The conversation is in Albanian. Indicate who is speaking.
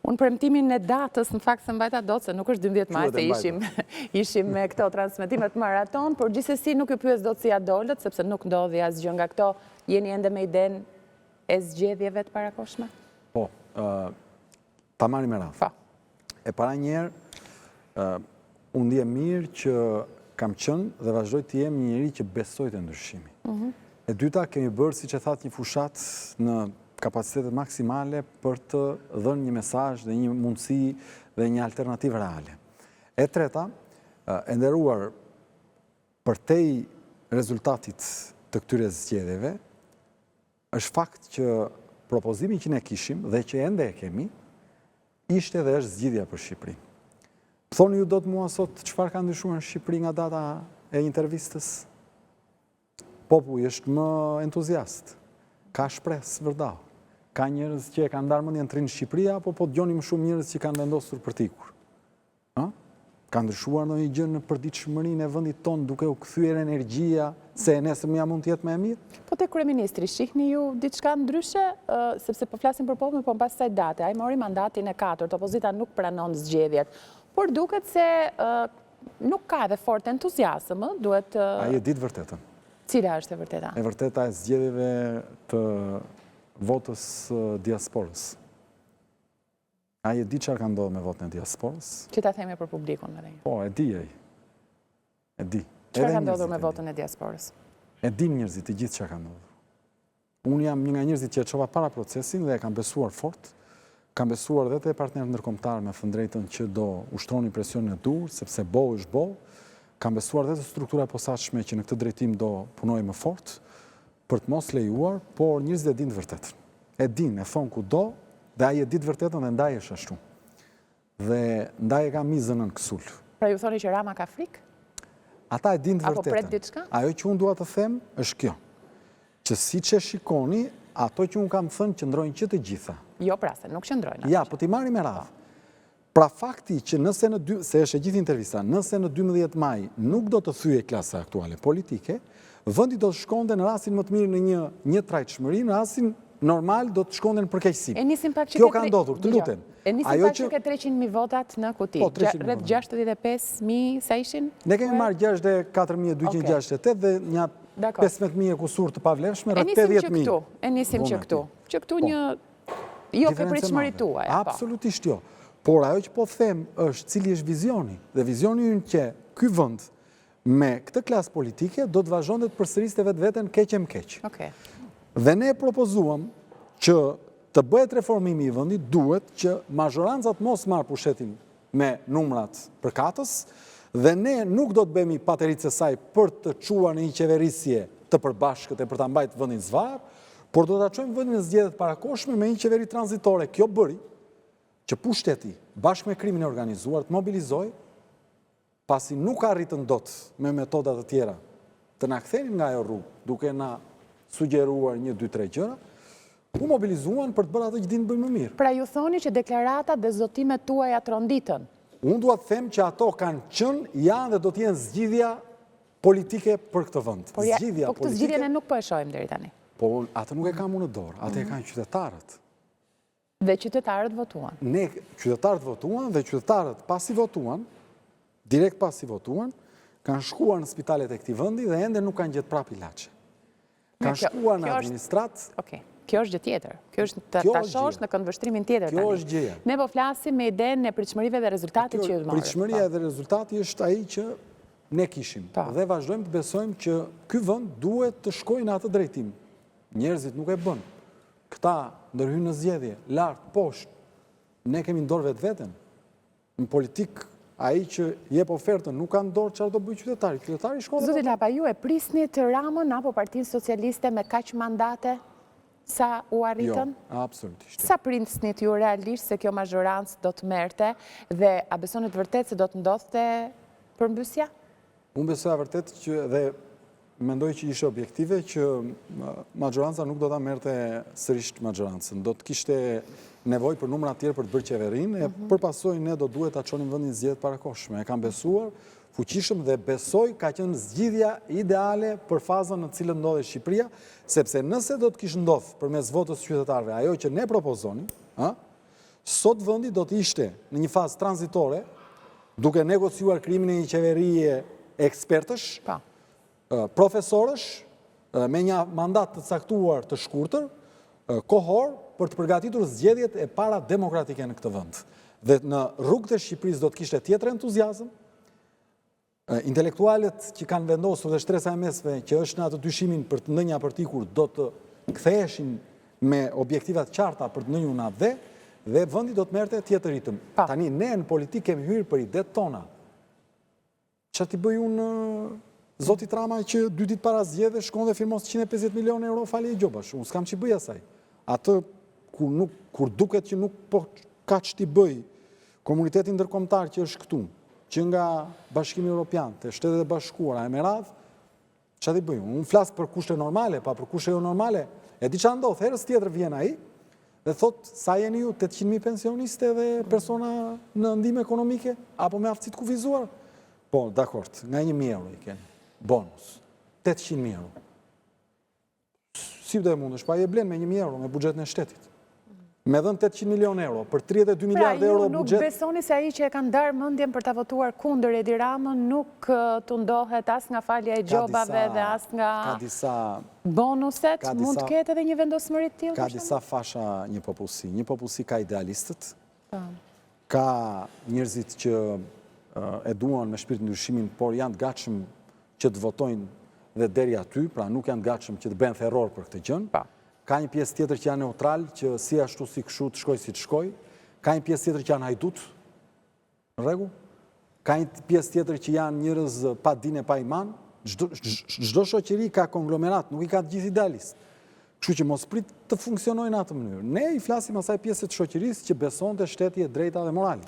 Speaker 1: Unë premtimin e datës, në fakt se mbajta dot, se nuk është 12 maj, se ishim me këto transmitimet maraton, por gjithsesi nuk ju pyes dot si ja dolët, sepse nuk ndodhi asgjë nga këto. Jeni ende me idenë e zgjedhjeve të parakoshme?
Speaker 2: Po, ta marrim me radhë. E para njerë, unë ndihem mirë që kam qenë dhe vazhdoj të jem një njeri që besoj të ndryshimi. E dyta, kemi bërë, si që thatë, një fushat në kapacitetet maksimale për të dhënë një mesazh dhe një mundësi dhe një alternativë reale. E treta, e nderuar, përtej rezultatit të këtyre zgjedhjeve, është fakt që propozimi që ne kishim dhe që ende e kemi, ishte dhe është zgjidhja për Shqipërinë. Thoni ju do të mua sot çfarë ka ndryshuar në Shqipëri nga data e intervistës? Populli është më entuziast, ka shpresë vërdall. Ka njerëz që e kanë ndarë mendjen të rinë në Shqipëri, apo po dëgjonim shumë njerëz që kanë vendosur për t'ikur? Ka ndryshuar ndonjë gjë në përditshmërinë e vendit tonë duke u kthyer energjia se e nesërmja mund të jetë më e mirë?
Speaker 1: Po te kryeministri, shihni ju diçka ndryshe, sepse po flasim për popullin, po pas kësaj date, ai mori mandatin e 4, opozita nuk pranon zgjedhjet. Por duket se nuk ka edhe fort entuziazëm, duhet
Speaker 2: Ai e ditë vërtetën.
Speaker 1: Cila është e vërteta?
Speaker 2: E vërteta e zgjedhjeve të votës diasporës. A e di çfarë ka ndodhur me votën e diasporës?
Speaker 1: Që ta themi për publikun edhe.
Speaker 2: Po, e di ai. E di.
Speaker 1: Çfarë ka ndodhur me votën e diasporës?
Speaker 2: E di njerëzit të gjithë çfarë ka ndodhur. Unë jam një nga njerëzit që e çova para procesin dhe e kam besuar fort. Kam besuar edhe te partnerët ndërkombëtar me thënë drejtën që do ushtronin presionin e dur, sepse bo është bo. Kam besuar edhe te struktura e posaçme që në këtë drejtim do punojë më fort për të mos lejuar, por njerëzit e dinë të vërtetën. E dinë, e thon kudo, dhe ai e di të vërtetën dhe ndaj është ashtu. Dhe ndaj e ka mizën në kësul.
Speaker 1: Pra ju thoni që Rama ka frikë?
Speaker 2: Ata e dinë të
Speaker 1: vërtetën. Apo pret diçka?
Speaker 2: Ajo që unë dua të them është kjo. Që siç e shikoni, ato që unë kam thënë qëndrojnë që të gjitha.
Speaker 1: Jo pra, se nuk qëndrojnë.
Speaker 2: Ja, po ti marrim me radhë. Pra fakti që nëse se është e gjithë intervista, nëse në 12 maj nuk do të thyej klasa aktuale politike, vendi do të shkonte në rastin më të mirë në një trajtshmëri, në rastin normal do të shkonte në përkeqësi. Kjo ka ndodhur, të lutem.
Speaker 1: E nisim pak që ke 300.000 votat në kuti. Rreth 65.000 sa ishin?
Speaker 2: Ne kemi marrë 64.268 dhe një 15.000 kusur të pavlefshme, rreth 80.000.
Speaker 1: E nisim që këtu. Që këtu një jo ke pritshmëri tuaj.
Speaker 2: Absolutisht jo. Por ajo që po them është cili është vizioni. Dhe vizioni ynë që ky vend me këtë klasë politike do të vazhdonte të përsëriste vetveten keq e mkeq. Dhe ne propozuam që të bëhet reformimi i vendit, duhet që mazhorancat mos marrë pushetin me numrat përkatës, dhe ne nuk do të bëhemi pateritë e saj për të çuar në një qeverisje të përbashkët e për ta mbajtur vendin zvarr, por do ta çojmë vendin në zgjedhjet parakoshme me një qeveri tranzitore. Kjo bëri që pushteti bashkë me krimin e organizuar të mobilizoj, pasi nuk arritën dot me metoda të tjera të na kthenin nga ajo rrugë, duke na sugjeruar 1, 2, 3 gjëra, u mobilizuan për të bërë atë që dinë bëjmë më mirë.
Speaker 1: Pra ju thoni që deklarata dhe zotimet tuaja tronditën?
Speaker 2: Unë dua të them që ato kanë qenë, janë dhe do të jenë zgjidhja politike për këtë vend.
Speaker 1: Po këtë zgjidhjen e nuk po e shohim deri tani.
Speaker 2: Po atë nuk e kam unë në dorë, atë e kanë qytetarët.
Speaker 1: Dhe qytetarët votuan?
Speaker 2: Ne, qytetarët votuan dhe qytetarët pasi votuan, direkt pasi votuan, kanë shkuar në spitalet e këtij vendi dhe ende nuk kanë gjetë prapë ilaçe. Kanë shkuar në administratë.
Speaker 1: Okej. Kjo është gjë tjetër. Kjo është ta shohësh në këndvështrimin tjetër tani.
Speaker 2: Kjo është gjëja.
Speaker 1: Ne po flasim me idenë e pritshmërive dhe rezultatit që ju morët.
Speaker 2: Pritshmëria dhe rezultati është ai që ne kishim. Dhe vazhdojmë të besojmë që ky vend duhet të shkojë në atë drejtim. Njerëzit nuk e bën. Këta ndërhyjnë në zgjedhje, lart, poshtë. Ne kemi në dorë vetveten. Në politik, ai që jep ofertën nuk ka në dorë çfarë do bëjë qytetari. Qytetari shkon.
Speaker 1: Zoti Lapa, ju e prisnit Ramën apo Partinë Socialiste me kaq mandate sa u arritën?
Speaker 2: Jo, absolutisht.
Speaker 1: Sa prisnit ju realisht se kjo mazhorancë do të merrte dhe a besoni të vërtet se do të ndodhte përmbysja?
Speaker 2: Unë besoj vërtet që dhe mendoj që ishte objektive që mazhoranca nuk do ta merrte sërish mazhorancën. Do të kishte nevojë për numra të tjerë për të bërë qeverinë, e përpasoj ne do duhet ta çonim vendin zgjedhjet parakoshme. E kam besuar fuqishëm dhe besoj ka qenë zgjidhja ideale për fazën në cilën ndodhet Shqipëria, sepse nëse do të kishte ndodhur përmes votës qytetarëve ajo që ne propozonim, Sot vëndi do të ishte në një fazë tranzitore, duke negociuar krimin e një qeverie ekspertësh, profesorësh, me një mandat të caktuar të shkurtër, kohor, për të përgatitur zgjedhjet e para demokratike në këtë vënd. Dhe në rrugët e Shqipërisë do të kishte tjetër entuziazëm, intelektualet që kanë vendosur dhe shtresa e mesme që është në atë dyshimin për të ndënja përtikur do të ktheheshin me objektivat qarta për të ndënju në atë dhe vëndi do të merte tjetër ritëm. Tani, ne në politikë kemi hyrë për idet tona. Që t'i bëj unë Zoti Rama që 2 ditë para zgjedhjeve shkon dhe firmos 150 milion euro falje i gjobash. Unë s'kam që bëj asaj. Atë, kur duket që nuk po ka që t'i bëj komunitetin ndërkombëtar që është këtu, që nga Bashkimi Evropian, të Shtetet e Bashkuara, e me radhë, që t'i bëj? Unë flasë për kushte normale, pa për kushte jo normale. E di që ndodhë, herës tjetër vjen ai, dhe thot, sa jeni ju 800.000 pensioniste dhe persona në ndihmë ekonomike, apo me aftësit kufizuar? Po, dakord, nga 1.000 euro i keni, bonus, 800.000 euro. Si do e mundesh, pa je blen me 1.000 euro me buxhetin e shtetit. Me dhënë 800 milion euro, për 32 miliard euro buxhet.
Speaker 1: Nuk besoni se ai që e kanë darë mendjen për ta votuar kundër Edi Ramën nuk të ndohet as nga falja e gjobave dhe as nga bonuset, mund të ketë edhe një vendosmëri të tillë?
Speaker 2: Ka disa fasha një popullsi. Një popullsi ka idealistët, ka njerëzit që e duan me shpirt ndryshimin, por janë të gatshëm që të votojnë dhe deri aty, pra nuk janë të gatshëm që të bëjnë terror për këtë gjë. Ka një pjesë tjetër që janë neutral, që si ashtu si kështu të shkoj si të shkoj. Ka një pjesë tjetër që janë hajdut, në rregull. Ka një pjesë tjetër që janë njerëz pa dinë pa iman. Çdo shoqëri ka konglomerat, nuk i ka të gjithë idealist. Kështu që mos prit të funksionojnë në atë mënyrë. Ne i flasim asaj pjesë të shoqërisë që beson te shteti e drejta dhe morali.